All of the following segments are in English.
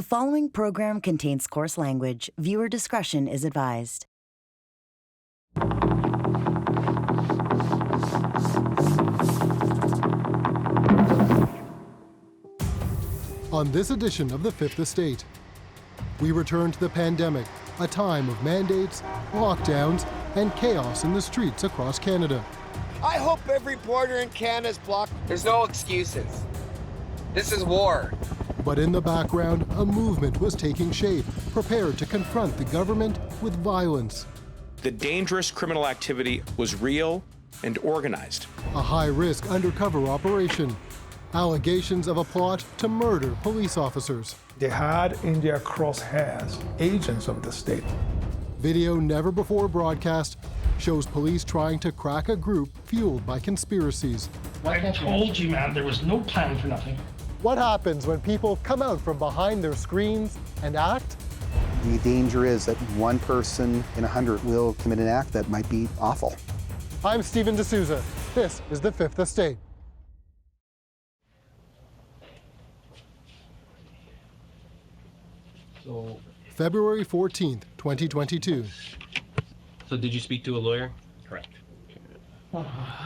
The following program contains coarse language. Viewer discretion is advised. On this edition of The Fifth Estate, we return to the pandemic, a time of mandates, lockdowns, and chaos in the streets across Canada. I hope every border in Canada is blocked. There's no excuses. This is war. But in the background, a movement was taking shape, prepared to confront the government with violence. The dangerous criminal activity was real and organized. A high-risk undercover operation. Allegations of a plot to murder police officers. They had in their crosshairs agents of the state. Video never before broadcast shows police trying to crack a group fueled by conspiracies. I told you, man, there was no plan for nothing. What happens when people come out from behind their screens and act? The danger is that one person in 100 will commit an act that might be awful. I'm Steven D'Souza. This is The Fifth Estate. February 14th, 2022. So did you speak to a lawyer? Correct.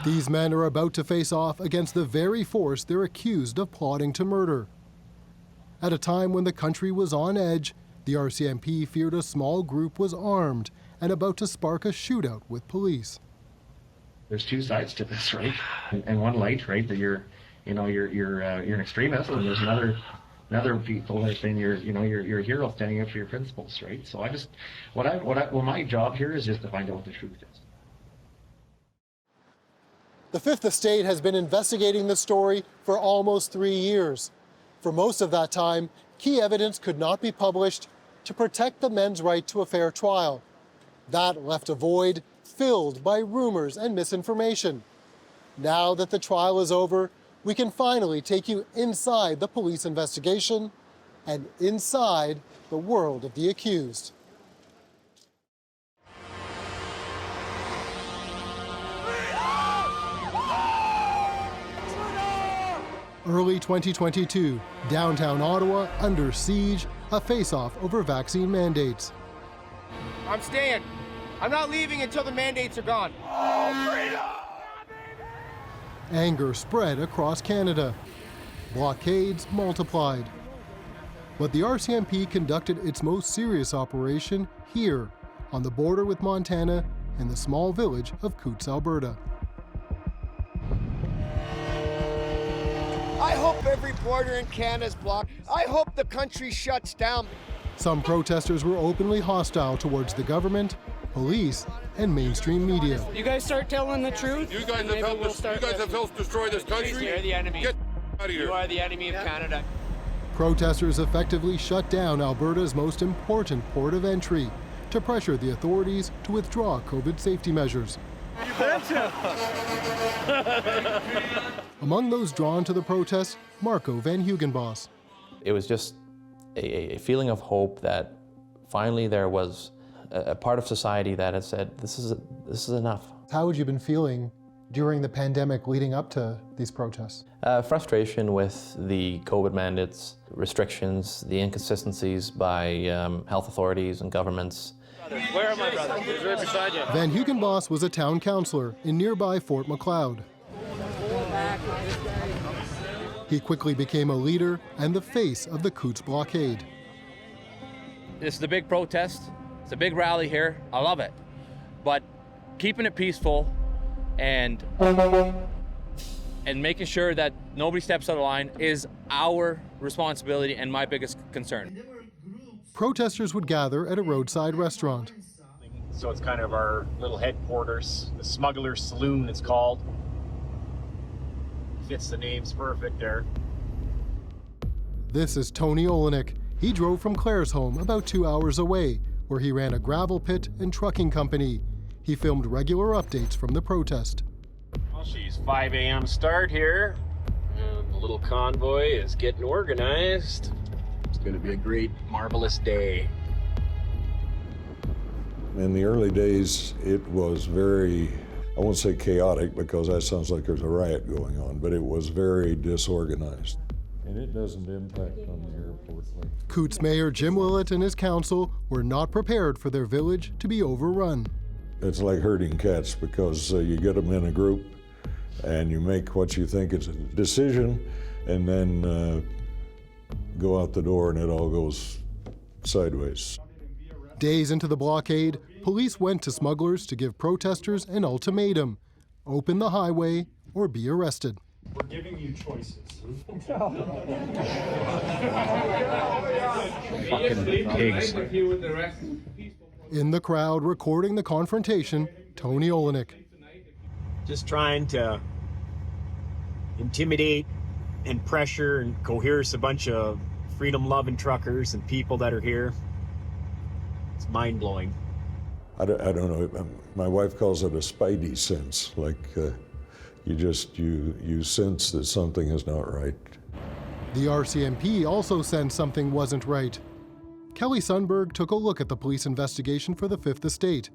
These men are about to face off against the very force they're accused of plotting to murder. At a time when the country was on edge, the RCMP feared a small group was armed and about to spark a shootout with police. There's two sides to this, right? And one light, right, that you're an extremist, and there's another people that are saying you're a hero standing up for your principles, right? So my job here is just to find out what the truth is. The Fifth Estate has been investigating the story for almost 3 years. For most of that time, key evidence could not be published to protect the men's right to a fair trial. That left a void filled by rumors and misinformation. Now that the trial is over, we can finally take you inside the police investigation and inside the world of the accused. Early 2022, downtown Ottawa under siege, a face-off over vaccine mandates. I'm staying. I'm not leaving until the mandates are gone. Oh, freedom! Anger spread across Canada. Blockades multiplied. But the RCMP conducted its most serious operation here, on the border with Montana in the small village of Coutts, Alberta. I hope every border in Canada is blocked. I hope the country shuts down. Some protesters were openly hostile towards the government, police, and mainstream media. You guys start telling the truth. You guys have helped destroy this country. You're the enemy. Get out of here. You are the enemy of Canada. Protesters effectively shut down Alberta's most important port of entry to pressure the authorities to withdraw COVID safety measures. You betcha. Among those drawn to the protest, Marco Van Hugenbos. It was just a feeling of hope that finally there was a part of society that had said, this is enough. How had you been feeling during the pandemic leading up to these protests? Frustration with the COVID mandates, restrictions, the inconsistencies by health authorities and governments. Where are my brothers? He's right beside you. Van Hugenbos was a town councillor in nearby Fort Macleod. He quickly became a leader and the face of the Coutts blockade. This is a big protest. It's a big rally here. I love it. But keeping it peaceful and making sure that nobody steps out of line is our responsibility and my biggest concern. Protesters would gather at a roadside restaurant. So it's kind of our little headquarters, the Smuggler's Saloon it's called. Fits the names perfect there. This is Tony Olenek. He drove from Claresholm about 2 hours away, where he ran a gravel pit and trucking company. He filmed regular updates from the protest. Well, she's 5 a.m. start here. And the little convoy is getting organized. It's going to be a great, marvelous day. In the early days, it was very, I won't say chaotic because that sounds like there's a riot going on, but it was very disorganized. And it doesn't impact on the airport. Coutts Mayor Jim Willett and his council were not prepared for their village to be overrun. It's like herding cats because you get them in a group and you make what you think is a decision and then go out the door and it all goes sideways. Days into the blockade, police went to smugglers to give protesters an ultimatum: open the highway or be arrested. We're giving you choices. Fucking pigs. In the crowd recording the confrontation, Tony Olenek. Just trying to intimidate and pressure and coerce a bunch of freedom-loving truckers and people that are here. It's mind-blowing. I don't know, my wife calls it a spidey sense, like you sense that something is not right. The RCMP also sensed something wasn't right. Kelly Sundberg took a look at the police investigation for the Fifth Estate.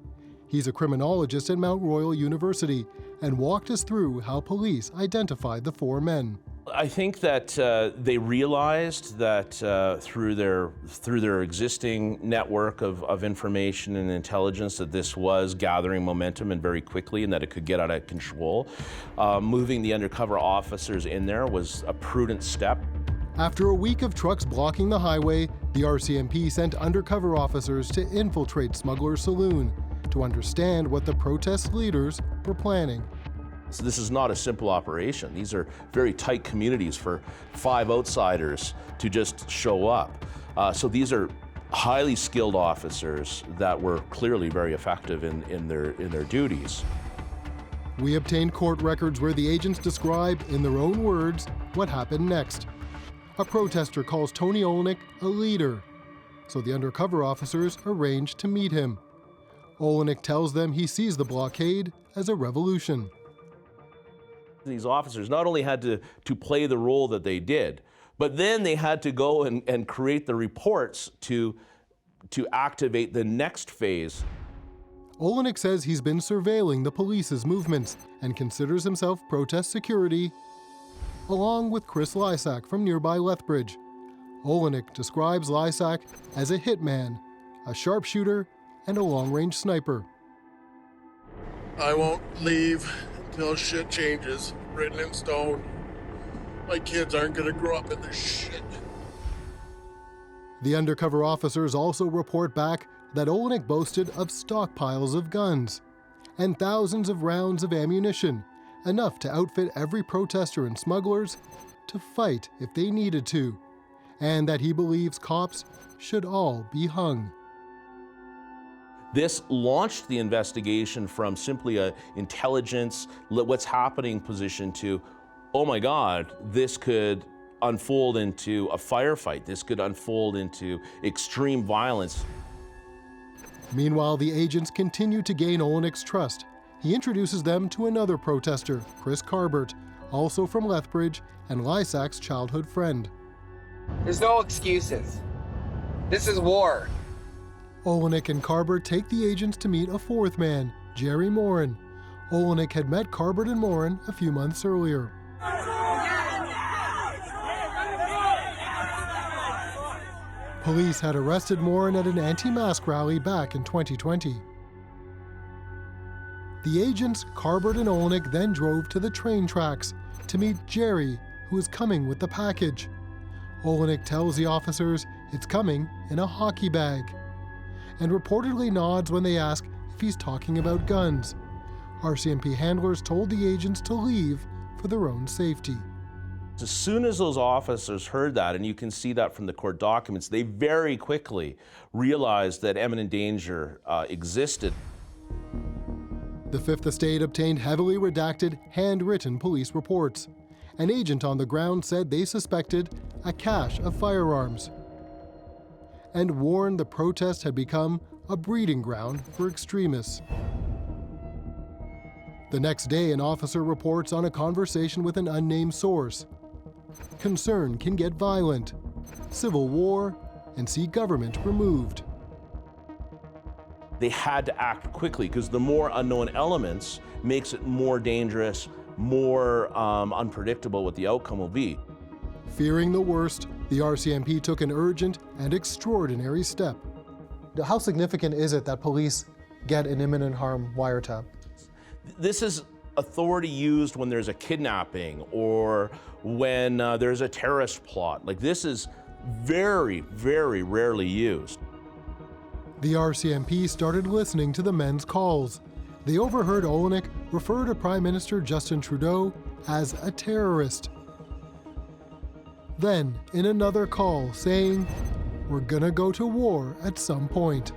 He's a criminologist at Mount Royal University and walked us through how police identified the four men. I think that they realized that through their existing network of information and intelligence that this was gathering momentum and very quickly, and that it could get out of control. Moving the undercover officers in there was a prudent step. After a week of trucks blocking the highway, the RCMP sent undercover officers to infiltrate Smuggler's Saloon to understand what the protest leaders were planning. So this is not a simple operation. These are very tight communities for 5 outsiders to just show up. So these are highly skilled officers that were clearly very effective in their duties. We obtained court records where the agents describe, in their own words, what happened next. A protester calls Tony Olenek a leader, so the undercover officers arrange to meet him. Olenek tells them he sees the blockade as a revolution. These officers not only had to play the role that they did, but then they had to go and create the reports to activate the next phase. Olenek says he's been surveilling the police's movements and considers himself protest security, along with Chris Lysak from nearby Lethbridge. Olenek describes Lysak as a hitman, a sharpshooter, and a long-range sniper. I won't leave until shit changes. Written in stone. My kids aren't gonna grow up in this shit. The undercover officers also report back that Olenek boasted of stockpiles of guns and thousands of rounds of ammunition, enough to outfit every protester and smugglers to fight if they needed to, and that he believes cops should all be hung. This launched the investigation from simply a intelligence, what's happening position to, oh my God, this could unfold into a firefight. This could unfold into extreme violence. Meanwhile, the agents continue to gain Olenek's trust. He introduces them to another protester, Chris Carbert, also from Lethbridge and Lysak's childhood friend. There's no excuses. This is war. Olenek and Carbert take the agents to meet a fourth man, Jerry Morin. Olenek had met Carbert and Morin a few months earlier. Police had arrested Morin at an anti-mask rally back in 2020. The agents, Carbert and Olenek, then drove to the train tracks to meet Jerry, who is coming with the package. Olenek tells the officers it's coming in a hockey bag, and reportedly nods when they ask if he's talking about guns. RCMP handlers told the agents to leave for their own safety. As soon as those officers heard that, and you can see that from the court documents, they very quickly realized that imminent danger existed. The Fifth Estate obtained heavily redacted, handwritten police reports. An agent on the ground said they suspected a cache of firearms, and warned the protest had become a breeding ground for extremists. The next day, an officer reports on a conversation with an unnamed source. Concern can get violent, civil war, and see government removed. They had to act quickly because the more unknown elements makes it more dangerous, more unpredictable what the outcome will be. Fearing the worst, the RCMP took an urgent and extraordinary step. How significant is it that police get an imminent harm wiretap? This is authority used when there's a kidnapping or when there's a terrorist plot. Like, this is very, very rarely used. The RCMP started listening to the men's calls. They overheard Olenek refer to Prime Minister Justin Trudeau as a terrorist. Then, in another call, saying, "We're gonna go to war at some point."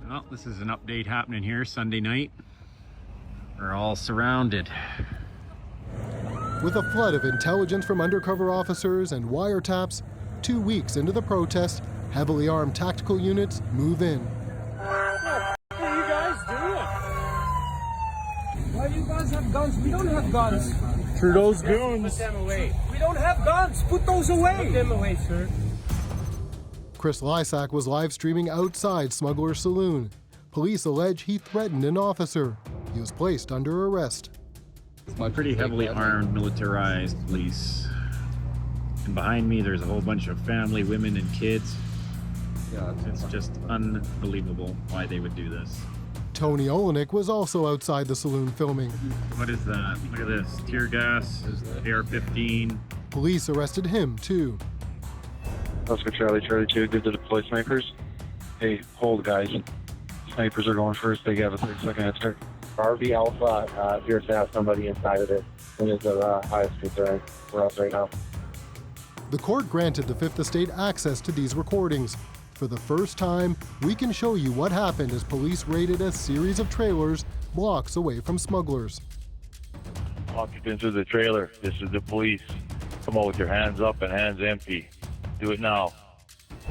Well, this is an update happening here Sunday night. We're all surrounded. With a flood of intelligence from undercover officers and wiretaps, 2 weeks into the protest, heavily armed tactical units move in. What are you guys doing? Why do you guys have guns? We don't have guns. Trudeau's guns. Put them away. We don't have guns. Put those away. Put them away, sir. Chris Lysak was live streaming outside Smuggler's Saloon. Police allege he threatened an officer. He was placed under arrest. Pretty heavily armed, militarized police. And behind me, there's a whole bunch of family, women, and kids. Yeah, it's just unbelievable why they would do this. Tony Olenek was also outside the saloon filming. What is that? Look at this. Tear gas, AR-15. Police arrested him, too. Oscar Charlie 2, good to deploy snipers. Hey, hold guys. Snipers are going first, they have a 30-second head start. RV Alpha appears to have somebody inside of it, and is the highest concern for us right now. The court granted the Fifth Estate access to these recordings. For the first time, we can show you what happened as police raided a series of trailers blocks away from smugglers. Occupants of the trailer, this is the police. Come out with your hands up and hands empty. Do it now.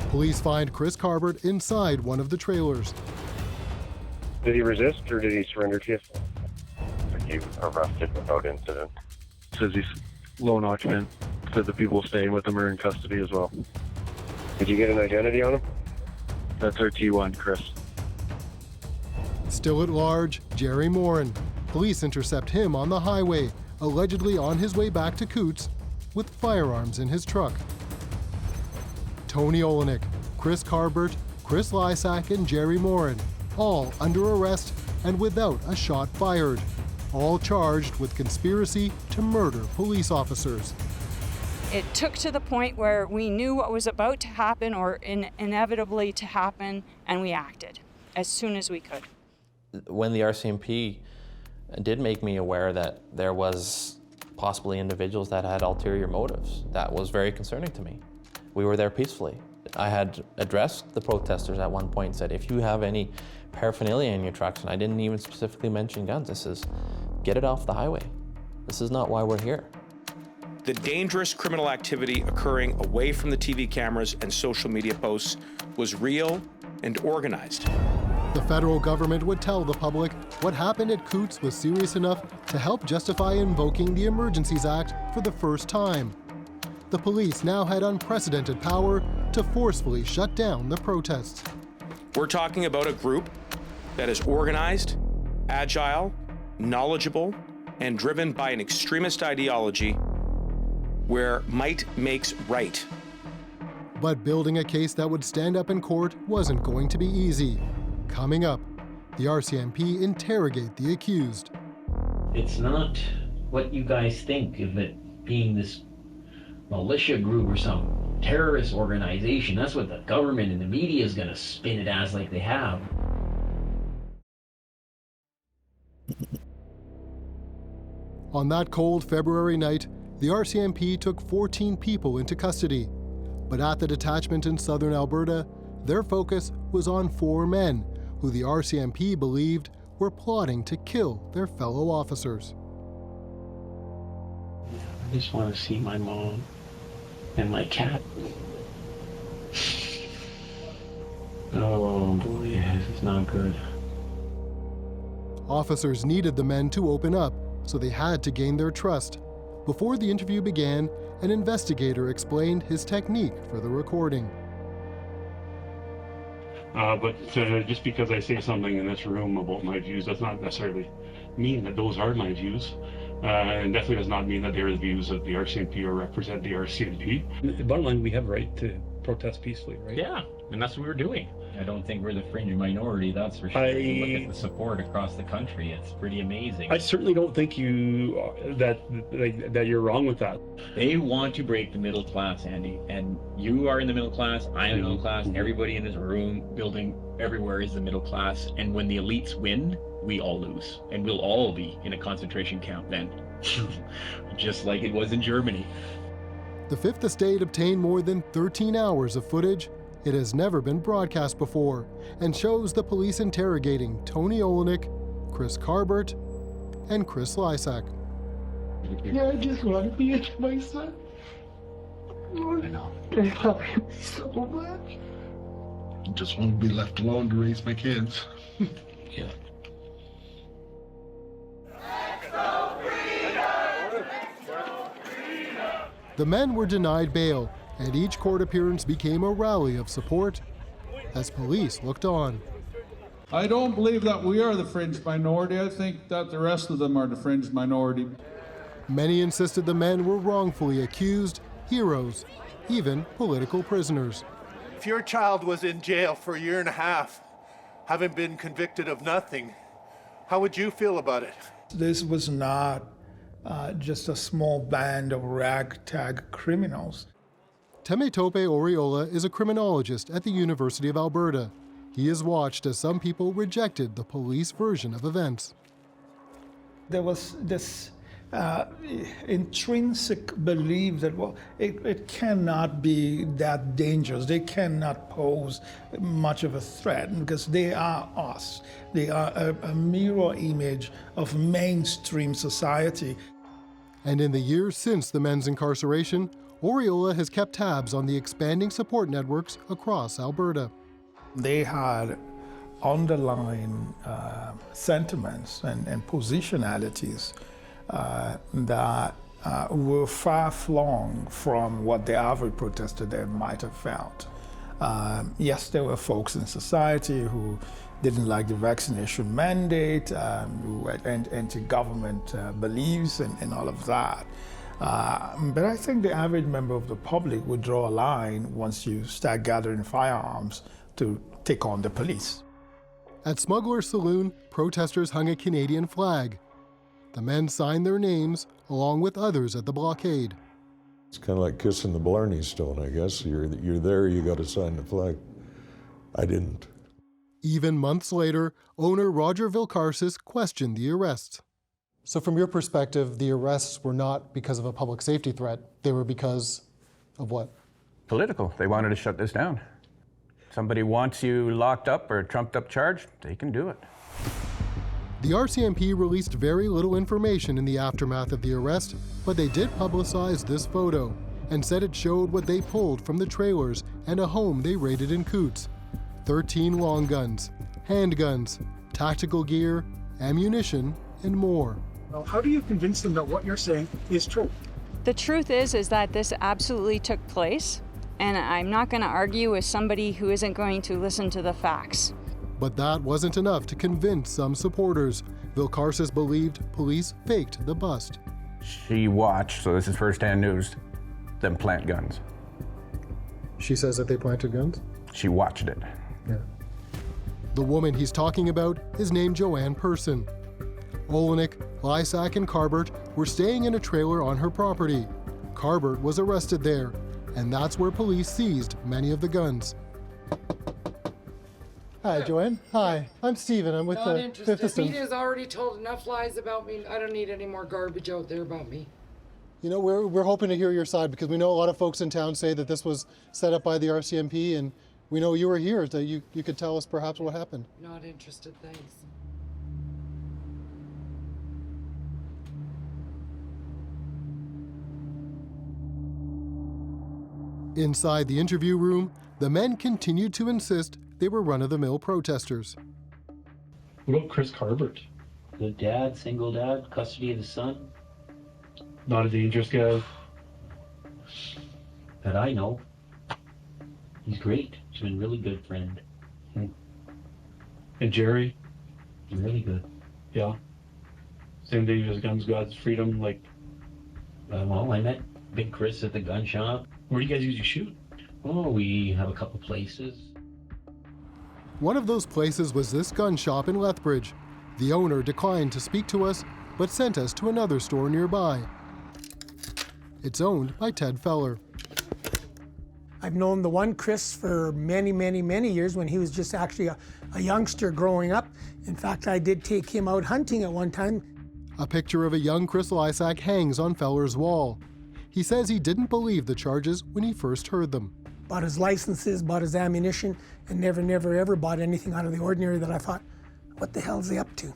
Police find Chris Carbert inside one of the trailers. Did he resist or did he surrender to you? He was arrested without incident. Says he's lone occupant. Said the people staying with him are in custody as well. Did you get an identity on him? That's our T1, Chris. Still at large, Jerry Morin. Police intercept him on the highway, allegedly on his way back to Coutts, with firearms in his truck. Tony Olenek, Chris Carbert, Chris Lysak, and Jerry Morin, all under arrest and without a shot fired, all charged with conspiracy to murder police officers. It took to the point where we knew what was about to happen or inevitably to happen, and we acted as soon as we could. When the RCMP did make me aware that there was possibly individuals that had ulterior motives, that was very concerning to me. We were there peacefully. I had addressed the protesters at one point and said, if you have any paraphernalia in your trucks, and I didn't even specifically mention guns, this is, get it off the highway. This is not why we're here. The dangerous criminal activity occurring away from the TV cameras and social media posts was real and organized. The federal government would tell the public what happened at Coutts was serious enough to help justify invoking the Emergencies Act for the first time. The police now had unprecedented power to forcefully shut down the protests. We're talking about a group that is organized, agile, knowledgeable, and driven by an extremist ideology where might makes right. But building a case that would stand up in court wasn't going to be easy. Coming up, the RCMP interrogate the accused. It's not what you guys think of it being this militia group or some terrorist organization. That's what the government and the media is going to spin it as, like they have. On that cold February night, the RCMP took 14 people into custody. But at the detachment in southern Alberta, their focus was on 4 men who the RCMP believed were plotting to kill their fellow officers. I just want to see my mom and my cat. Oh boy, this is not good. Officers needed the men to open up, so they had to gain their trust. Before the interview began, an investigator explained his technique for the recording. But just because I say something in this room about my views, does not necessarily mean that those are my views. And definitely does not mean that they are the views of the RCMP or represent the RCMP. The bottom line, we have a right to protest peacefully, right? Yeah, and that's what we were doing. I don't think we're the fringe minority, that's for sure. You look at the support across the country, it's pretty amazing. I certainly don't think that you're wrong with that. They want to break the middle class, Andy, and you are in the middle class, I am in the middle class, everybody in this room, building everywhere is the middle class, and when the elites win, we all lose, and we'll all be in a concentration camp then, just like it was in Germany. The Fifth Estate obtained more than 13 hours of footage. It has never been broadcast before, and shows the police interrogating Tony Olenek, Chris Carbert, and Chris Lysak. Yeah, I just want to be with my son. I know. They love him so much. I just want to be left alone to raise my kids. Yeah. The men were denied bail, and each court appearance became a rally of support as police looked on. I don't believe that we are the fringe minority. I think that the rest of them are the fringe minority. Many insisted the men were wrongfully accused, heroes, even political prisoners. If your child was in jail for a year and a half, having been convicted of nothing, how would you feel about it? This was not just a small band of ragtag criminals. Temetope Oriola is a criminologist at the University of Alberta. He has watched as some people rejected the police version of events. There was this intrinsic belief that, well, it cannot be that dangerous. They cannot pose much of a threat because they are us. They are a mirror image of mainstream society. And in the years since the men's incarceration, Oriola has kept tabs on the expanding support networks across Alberta. They had underlying sentiments and positionalities that were far-flung from what the average protester there might have felt. Yes, there were folks in society who didn't like the vaccination mandate, who had anti-government beliefs and all of that. But I think the average member of the public would draw a line once you start gathering firearms to take on the police. At Smuggler's Saloon, protesters hung a Canadian flag. The men signed their names along with others at the blockade. It's kind of like kissing the Blarney Stone, I guess. You're there, you got to sign the flag. I didn't. Even months later, owner Roger Vilcarsis questioned the arrests. So from your perspective, the arrests were not because of a public safety threat. They were because of what? Political. They wanted to shut this down. Somebody wants you locked up or trumped up charged, they can do it. The RCMP released very little information in the aftermath of the arrest, but they did publicize this photo and said it showed what they pulled from the trailers and a home they raided in Coutts. 13 long guns, handguns, tactical gear, ammunition, and more. Well, how do you convince them that what you're saying is true? The truth is that this absolutely took place, and I'm not going to argue with somebody who isn't going to listen to the facts. But that wasn't enough to convince some supporters. Vilcarsis believed police faked the bust. She watched, so this is first-hand news, them plant guns. She says that they planted guns? She watched it. Yeah. The woman he's talking about is named Joanne Person. Olenek, Lysak, and Carbert were staying in a trailer on her property. Carbert was arrested there, and that's where police seized many of the guns. Hi, Joanne. Hi, I'm Steven. I'm with the Fifth Estate. Media's already told enough lies about me. I don't need any more garbage out there about me. You know, we're hoping to hear your side because we know a lot of folks in town say that this was set up by the RCMP, and we know you were here, that you could tell us perhaps what happened. Not interested, thanks. Inside the interview room, the men continued to insist they were run-of-the-mill protesters. What about Chris Carbert? Good dad, single dad, custody of the son. Not a dangerous guy. That I know. He's great. He's been a really good friend. And Jerry? Really good. Yeah. Same day as Guns, God's Freedom, like. Well, I met Big Chris at the gun shop. Where do you guys usually shoot? Oh, we have a couple places. One of those places was this gun shop in Lethbridge. The owner declined to speak to us, but sent us to another store nearby. It's owned by Ted Feller. I've known the one Chris for many, many, many years when he was just actually a youngster growing up. In fact, I did take him out hunting at one time. A picture of a young Chris Lysak hangs on Feller's wall. He says he didn't believe the charges when he first heard them. Bought his licenses, bought his ammunition, and never, ever bought anything out of the ordinary that I thought, what the hell is he up to?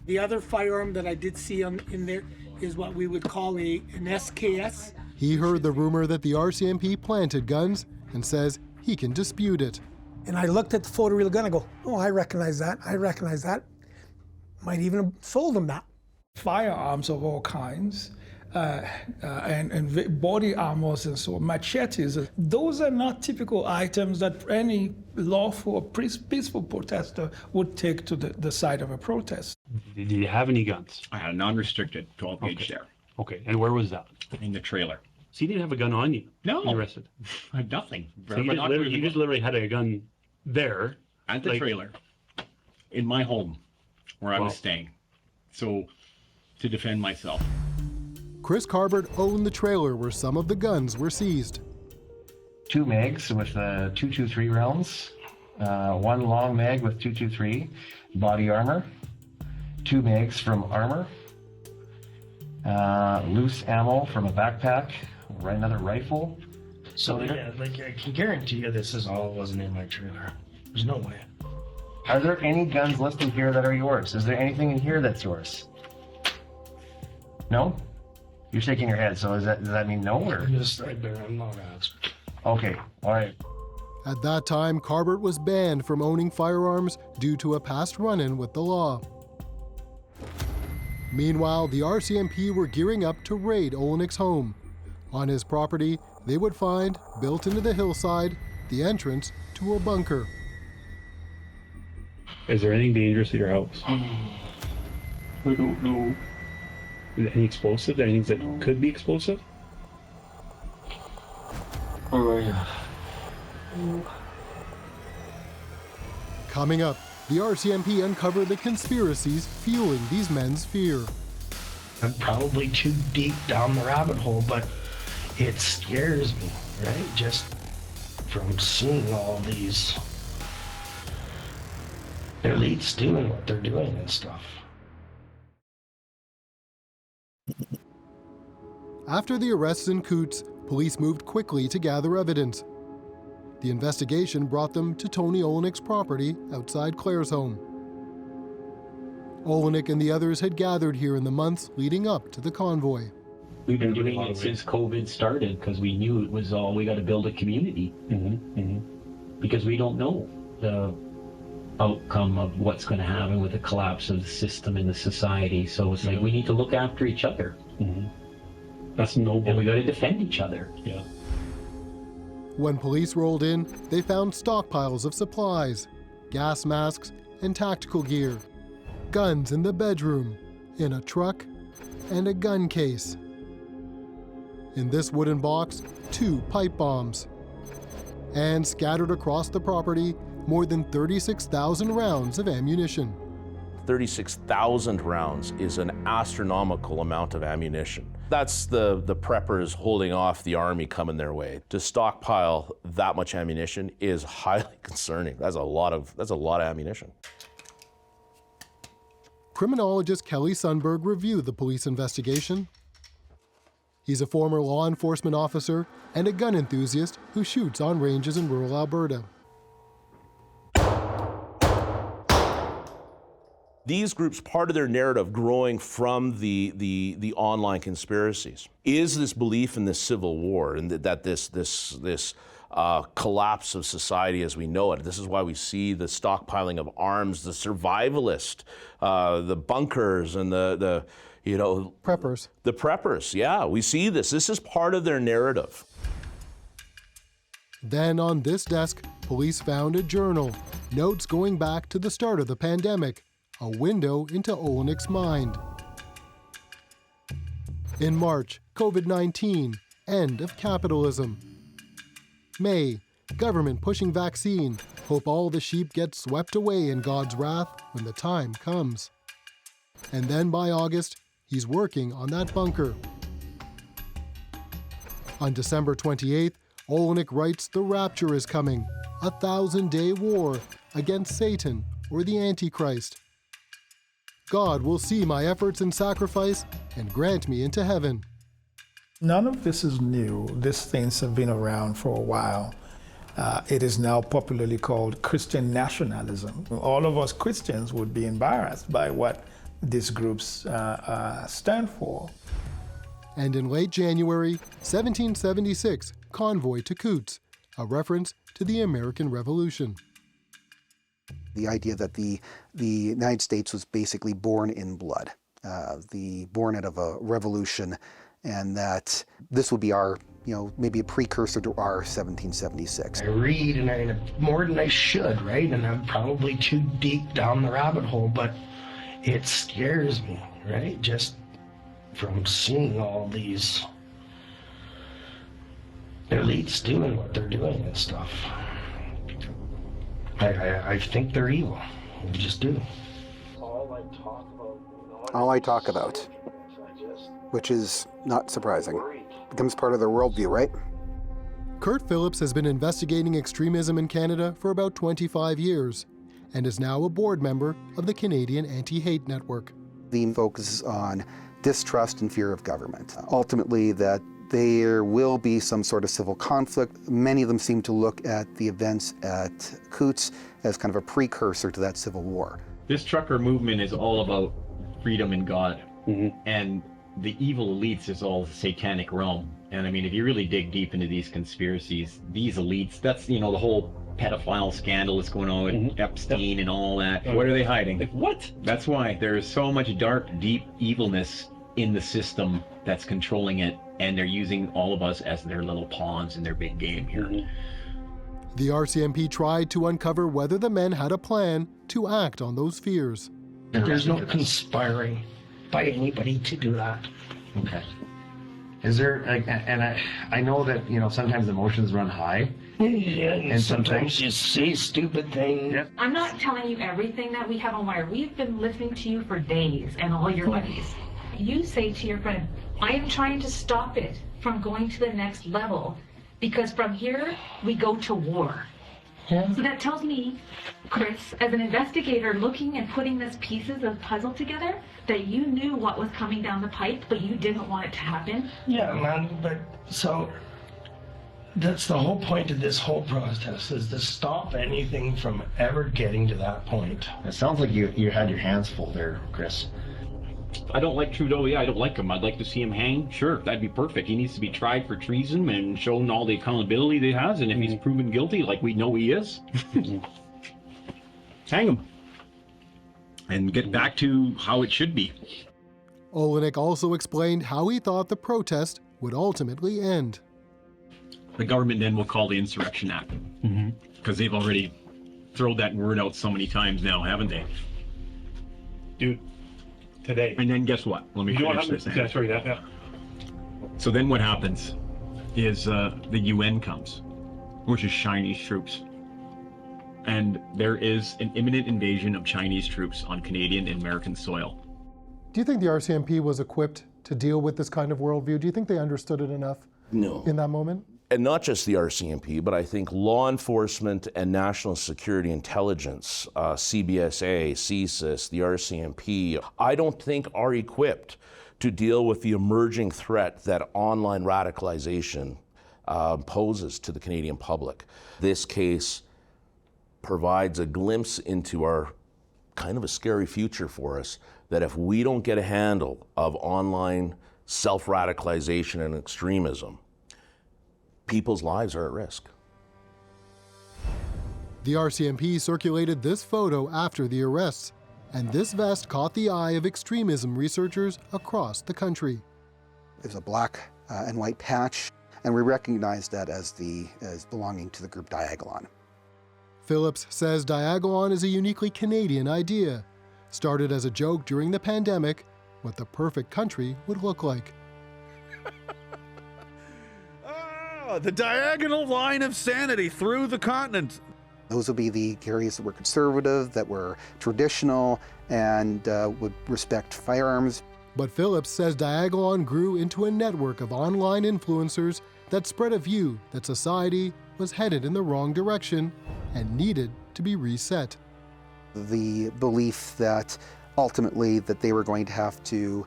The other firearm that I did see in there is what we would call an SKS. He heard the rumor that the RCMP planted guns and says he can dispute it. And I looked at the photoreal gun and go, oh, I recognize that, I recognize that. Might even have sold him that. Firearms of all kinds, and body armors and so on, machetes. Those are not typical items that any lawful or peaceful protester would take to the site of a protest. Did you have any guns? I had a non-restricted 12 gauge there. Okay, and where was that? In the trailer. So you didn't have a gun on you? No. You arrested? I have nothing. So you just literally had a gun there? At the trailer. In my home, where I was staying. So, to defend myself. Chris Carbert owned the trailer where some of the guns were seized. 2 mags with 223 rounds, 1 long mag with 223, body armor, 2 mags from armor, loose ammo from a backpack, another rifle. So yeah, like I can guarantee you this all wasn't in my trailer. There's no way. Are there any guns listed here that are yours? Is there anything in here that's yours? No? You're shaking your head, so does that mean no, or? Just right there, I'm not asking. Okay, all right. At that time, Carbert was banned from owning firearms due to a past run-in with the law. Meanwhile, the RCMP were gearing up to raid Olenik's home. On his property, they would find, built into the hillside, the entrance to a bunker. Is there anything dangerous at your house? I don't know. Is there any explosive? Anything that could be explosive? Oh, yeah. Coming up, the RCMP uncovered the conspiracies fueling these men's fear. I'm probably too deep down the rabbit hole, but it scares me, right? Just from seeing all these elites doing what they're doing and stuff. After the arrests in Coutts, police moved quickly to gather evidence. The investigation brought them to Tony Olenik's property outside Claire's home. Olenik and the others had gathered here in the months leading up to the convoy. We've been doing it since COVID started because we knew it was all, we got to build a community. Because we don't know the outcome of what's going to happen with the collapse of the system in the society. So it's like we need to look after each other. That's noble. And we got to defend each other. Yeah. When police rolled in, they found stockpiles of supplies, gas masks, and tactical gear, guns in the bedroom, in a truck, and a gun case. In this wooden box, 2 pipe bombs. And scattered across the property, more than 36,000 rounds of ammunition. 36,000 rounds is an astronomical amount of ammunition. That's the preppers holding off the army coming their way. To stockpile that much ammunition is highly concerning. That's a lot of ammunition. Criminologist Kelly Sundberg reviewed the police investigation. He's a former law enforcement officer and a gun enthusiast who shoots on ranges in rural Alberta. These groups, part of their narrative growing from the online conspiracies is this belief in this civil war and that this collapse of society as we know it. This is why we see the stockpiling of arms, the survivalist, the bunkers, and the preppers. The preppers, yeah, we see this. This is part of their narrative. Then on this desk, police found a journal, notes going back to the start of the pandemic, a window into Olenik's mind. In March, COVID-19, end of capitalism. May, government pushing vaccine, hope all the sheep get swept away in God's wrath when the time comes. And then by August, he's working on that bunker. On December 28th, Olenek writes the rapture is coming, a 1,000-day war against Satan or the Antichrist. God will see my efforts and sacrifice and grant me into heaven. None of this is new. These things have been around for a while. It is now popularly called Christian nationalism. All of us Christians would be embarrassed by what these groups stand for. And in late January 1776, Convoy to Coutts, a reference to the American Revolution. The idea that the United States was basically born in blood, born out of a revolution, and that this would be our, maybe a precursor to our 1776. I read, and I more than I should, right? And I'm probably too deep down the rabbit hole, but it scares me, right? Just from seeing all these elites doing what they're doing and stuff. I think they're evil. I just do. All I talk about, which is not surprising, becomes part of their worldview, right? Kurt Phillips has been investigating extremism in Canada for about 25 years and is now a board member of the Canadian Anti-Hate Network. The focus is on distrust and fear of government. Ultimately, that there will be some sort of civil conflict. Many of them seem to look at the events at Coutts as kind of a precursor to that civil war. This trucker movement is all about freedom in God. And the evil elites is all satanic realm. And I mean, if you really dig deep into these conspiracies, these elites, that's, the whole pedophile scandal that's going on with Epstein and all that. What are they hiding? What? That's why there is so much dark, deep evilness in the system that's controlling it, and they're using all of us as their little pawns in their big game here. The RCMP tried to uncover whether the men had a plan to act on those fears. There's no conspiring by anybody to do that. Okay. Is there, and I know that, sometimes emotions run high. Yeah, and sometimes you say stupid things. Yeah. I'm not telling you everything that we have on wire. We've been listening to you for days and all your buddies. You say to your friend, I am trying to stop it from going to the next level because from here we go to war. Yeah. So that tells me, Chris, as an investigator looking and putting these pieces of puzzle together, that you knew what was coming down the pipe, but you didn't want it to happen. Yeah, man, but so that's the whole point of this whole process, is to stop anything from ever getting to that point. It sounds like you had your hands full there, Chris. I don't like Trudeau. Yeah, I don't like him. I'd like to see him hang. Sure, that'd be perfect. He needs to be tried for treason and shown all the accountability that he has. And if he's proven guilty, like we know he is, hang him. And get back to how it should be. Olenek also explained how he thought the protest would ultimately end. The government then will call the Insurrection Act. Because they've already thrown that word out so many times now, haven't they? Dude. Today. And then guess what? Let me finish this. That's right, yeah. So then what happens is the UN comes, which is Chinese troops. And there is an imminent invasion of Chinese troops on Canadian and American soil. Do you think the RCMP was equipped to deal with this kind of worldview? Do you think they understood it enough in that moment? And not just the RCMP, but I think law enforcement and national security intelligence, CBSA, CSIS, the RCMP, I don't think are equipped to deal with the emerging threat that online radicalization poses to the Canadian public. This case provides a glimpse into our kind of a scary future for us, that if we don't get a handle of online self-radicalization and extremism, people's lives are at risk. The RCMP circulated this photo after the arrests, and this vest caught the eye of extremism researchers across the country. There's a black and white patch, and we recognized that as belonging to the group Diagolon. Phillips says Diagolon is a uniquely Canadian idea. Started as a joke during the pandemic, what the perfect country would look like. The diagonal line of sanity through the continent. Those would be the areas that were conservative, that were traditional, and would respect firearms. But Phillips says Diagolon grew into a network of online influencers that spread a view that society was headed in the wrong direction and needed to be reset. The belief that ultimately that they were going to have to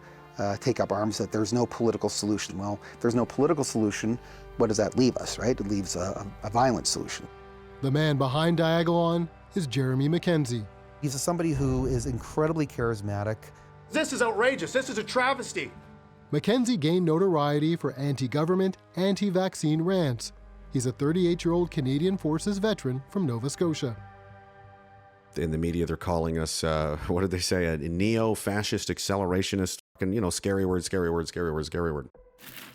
take up arms, that there's no political solution. Well, if there's no political solution, what does that leave us, right? It leaves a violent solution. The man behind Diagolon is Jeremy McKenzie. He's somebody who is incredibly charismatic. This is outrageous. This is a travesty. McKenzie gained notoriety for anti-government, anti-vaccine rants. He's a 38-year-old Canadian Forces veteran from Nova Scotia. In the media, they're calling us, what did they say, a neo-fascist accelerationist, scary word, scary word, scary word, scary word.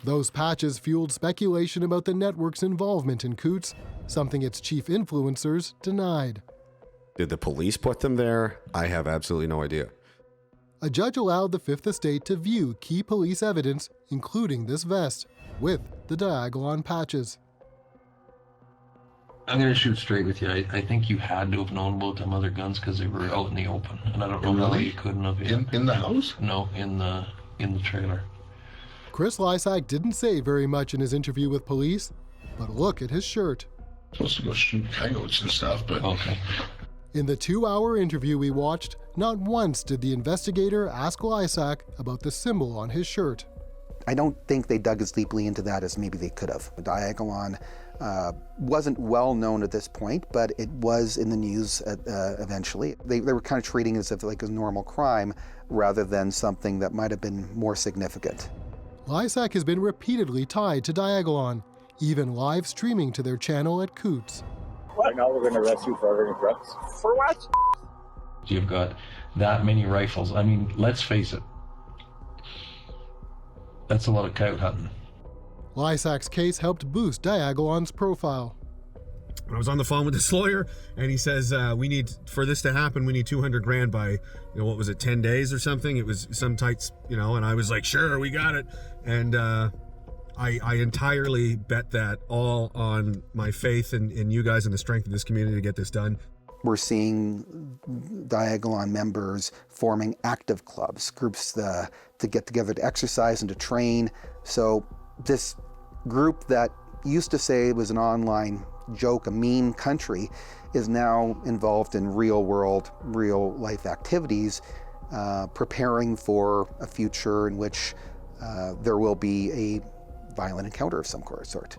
Those patches fueled speculation about the network's involvement in Coutts, something its chief influencers denied. Did the police put them there? I have absolutely no idea. A judge allowed the Fifth Estate to view key police evidence, including this vest, with the Diagolon patches. I'm going to shoot straight with you. I think you had to have known about them other guns because they were out in the open, and I don't know why you couldn't have. In the house? No, in the trailer. Chris Lysak didn't say very much in his interview with police, but look at his shirt. Supposed to go shoot coyotes and stuff, but okay. In the 2-hour interview we watched, not once did the investigator ask Lysak about the symbol on his shirt. I don't think they dug as deeply into that as maybe they could have. Diagolon wasn't well known at this point, but it was in the news eventually. They were kind of treating it as if like a normal crime rather than something that might have been more significant. Lysak has been repeatedly tied to Diagolon, even live streaming to their channel at Coutts. Right now we're going to arrest you for ordering drugs. For what? You've got that many rifles. I mean, let's face it. That's a lot of coyote hunting. Lysak's case helped boost Diagolon's profile. I was on the phone with this lawyer, and he says, we need, for this to happen, we need 200 grand by, what was it, 10 days or something? It was some tights, and I was like, sure, we got it. And I entirely bet that all on my faith in you guys and the strength of this community to get this done. We're seeing Diagolon members forming active clubs, groups to get together to exercise and to train. So this group that used to say it was an online joke, a meme country, is now involved in real world, real life activities, preparing for a future in which there will be a violent encounter of some sort.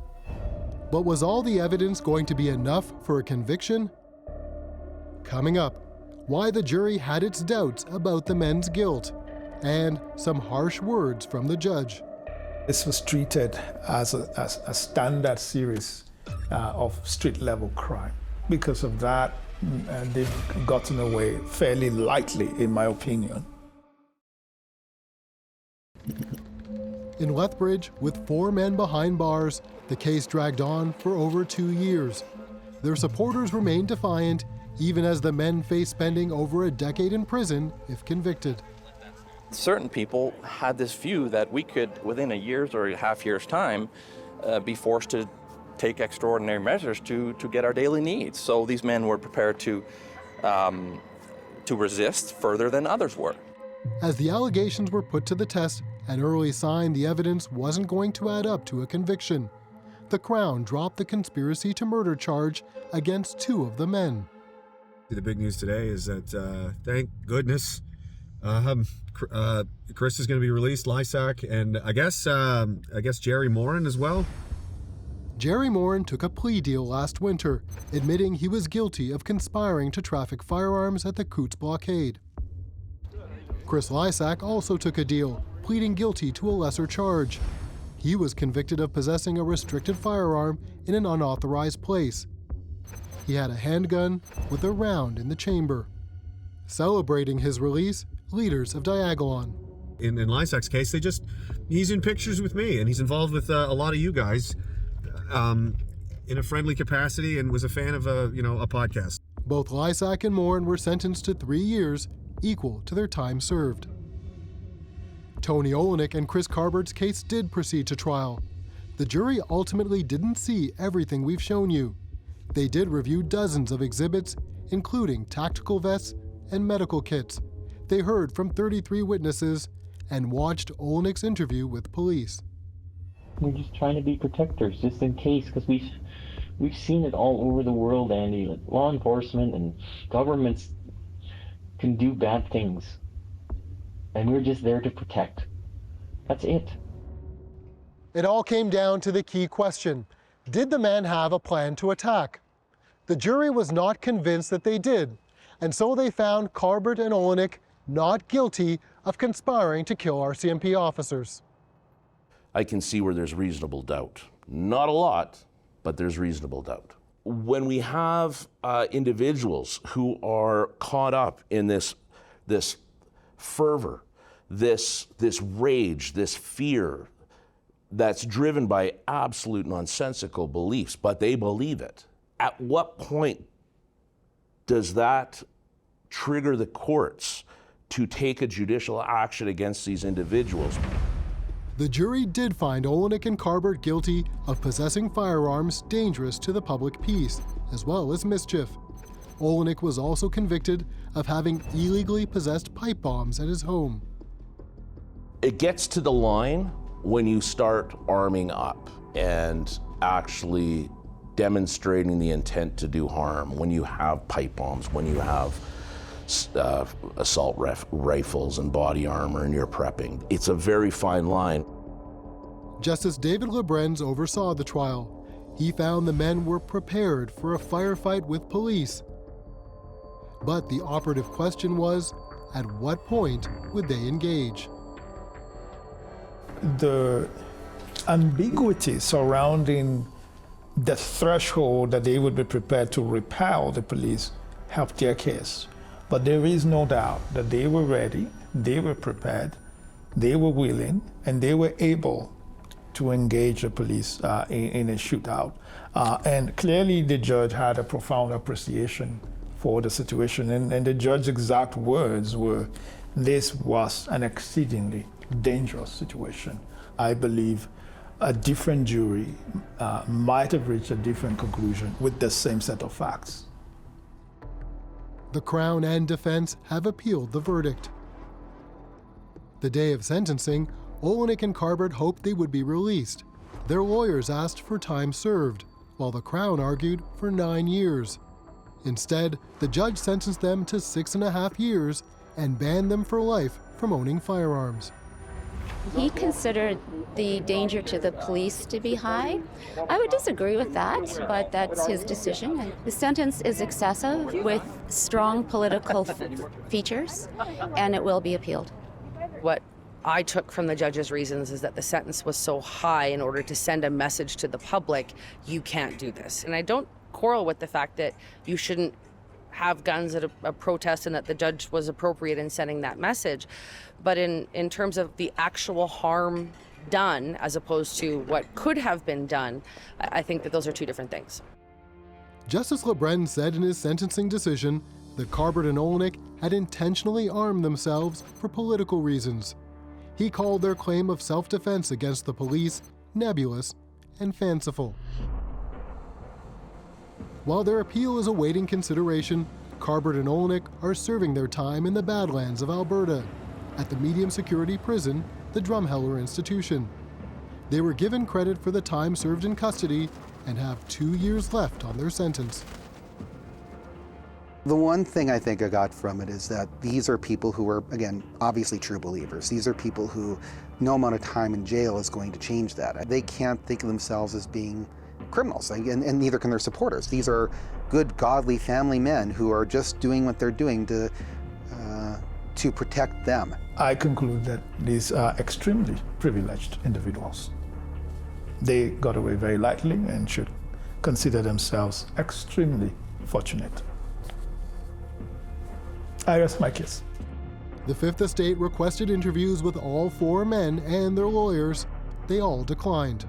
But was all the evidence going to be enough for a conviction? Coming up, why the jury had its doubts about the men's guilt, and some harsh words from the judge. This was treated as a standard series of street-level crime. Because of that, they've gotten away fairly lightly, in my opinion. In Lethbridge, with 4 men behind bars, the case dragged on for over 2 years. Their supporters remained defiant, even as the men faced spending over a decade in prison if convicted. Certain people had this view that we could, within a year's or a half year's time, be forced to take extraordinary measures to get our daily needs. So these men were prepared to resist further than others were. As the allegations were put to the test, an early sign the evidence wasn't going to add up to a conviction. The Crown dropped the conspiracy to murder charge against 2 of the men. The big news today is that, thank goodness, Chris is going to be released, Lysak, and I guess Jerry Morin as well. Jerry Morin took a plea deal last winter, admitting he was guilty of conspiring to traffic firearms at the Coutts blockade. Chris Lysak also took a deal, pleading guilty to a lesser charge. He was convicted of possessing a restricted firearm in an unauthorized place. He had a handgun with a round in the chamber. Celebrating his release, leaders of Diagolon. In Lysak's case, he's in pictures with me, and he's involved with a lot of you guys in a friendly capacity, and was a fan of a podcast. Both Lysak and Morin were sentenced to 3 years, equal to their time served. Tony Olenek and Chris Carbert's case did proceed to trial. The jury ultimately didn't see everything we've shown you. They did review dozens of exhibits, including tactical vests and medical kits. They heard from 33 witnesses and watched Olenik's interview with police. We're just trying to be protectors, just in case, because we've seen it all over the world, Andy. Like, law enforcement and governments can do bad things, and we're just there to protect. That's it. It all came down to the key question: did the men have a plan to attack? The jury was not convinced that they did, and so they found Carbert and Olenik not guilty of conspiring to kill RCMP officers. I can see where there's reasonable doubt. Not a lot, but there's reasonable doubt. When we have individuals who are caught up in this fervor, this rage, this fear that's driven by absolute nonsensical beliefs, but they believe it, at what point does that trigger the courts to take a judicial action against these individuals? The jury did find Olenik and Carbert guilty of possessing firearms dangerous to the public peace, as well as mischief. Olenik was also convicted of having illegally possessed pipe bombs at his home. It gets to the line when you start arming up and actually demonstrating the intent to do harm, when you have pipe bombs, when you have assault rifles and body armor and you're prepping. It's a very fine line. Justice David Lebrenz oversaw the trial. He found the men were prepared for a firefight with police. But the operative question was, at what point would they engage? The ambiguity surrounding the threshold that they would be prepared to repel the police helped their case. But there is no doubt that they were ready, they were prepared, they were willing, and they were able to engage the police in a shootout. And clearly the judge had a profound appreciation for the situation, and the judge's exact words were, "This was an exceedingly dangerous situation." I believe a different jury might have reached a different conclusion with the same set of facts. The Crown and defense have appealed the verdict. The day of sentencing, Olenik and Carbert hoped they would be released. Their lawyers asked for time served, while the Crown argued for 9 years. Instead, the judge sentenced them to 6.5 years and banned them for life from owning firearms. He considered the danger to the police to be high. I would disagree with that, but that's his decision. The sentence is excessive with strong political features, and it will be appealed. What I took from the judge's reasons is that the sentence was so high in order to send a message to the public, you can't do this. And I don't quarrel with the fact that you shouldn't have guns at a protest and that the judge was appropriate in sending that message. But in terms of the actual harm done as opposed to what could have been done, I think that those are two different things. Justice Lebrenz said in his sentencing decision that Carbert and Olenik had intentionally armed themselves for political reasons. He called their claim of self-defense against the police nebulous and fanciful. While their appeal is awaiting consideration, Carbert and Olenik are serving their time in the Badlands of Alberta at the medium security prison, the Drumheller Institution. They were given credit for the time served in custody and have 2 years left on their sentence. The one thing I think I got from it is that these are people who are, again, obviously true believers. These are people who no amount of time in jail is going to change that. They can't think of themselves as being criminals, and neither can their supporters. These are good, godly family men who are just doing what they're doing to protect them. I conclude that these are extremely privileged individuals. They got away very lightly and should consider themselves extremely fortunate. I rest my case. The Fifth Estate requested interviews with all 4 men and their lawyers. They all declined.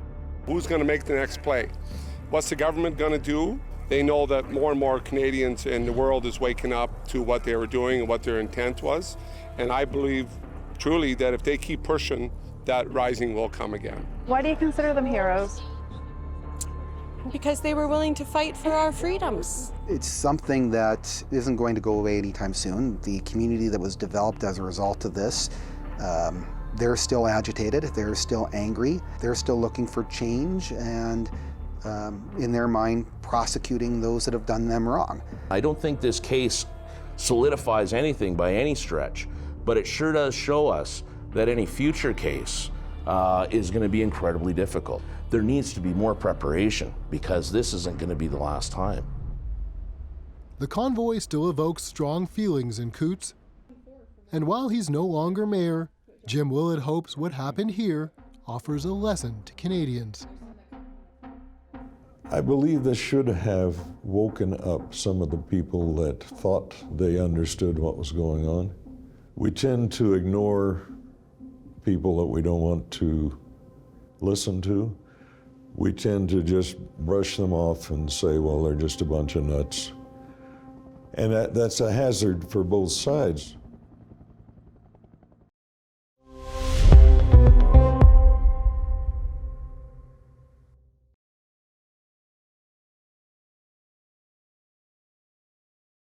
Who's going to make the next play? What's the government going to do? They know that more and more Canadians in the world is waking up to what they were doing and what their intent was. And I believe truly that if they keep pushing that rising will come again. Why do you consider them heroes? Because they were willing to fight for our freedoms. It's something that isn't going to go away anytime soon. The community that was developed as a result of this, they're still agitated, they're still angry, they're still looking for change, and in their mind, prosecuting those that have done them wrong. I don't think this case solidifies anything by any stretch, but it sure does show us that any future case is going to be incredibly difficult. There needs to be more preparation because this isn't going to be the last time. The convoy still evokes strong feelings in Coutts, and while he's no longer mayor, Jim Willett hopes what happened here offers a lesson to Canadians. I believe this should have woken up some of the people that thought they understood what was going on. We tend to ignore people that we don't want to listen to. We tend to just brush them off and say, well, they're just a bunch of nuts. And that's a hazard for both sides.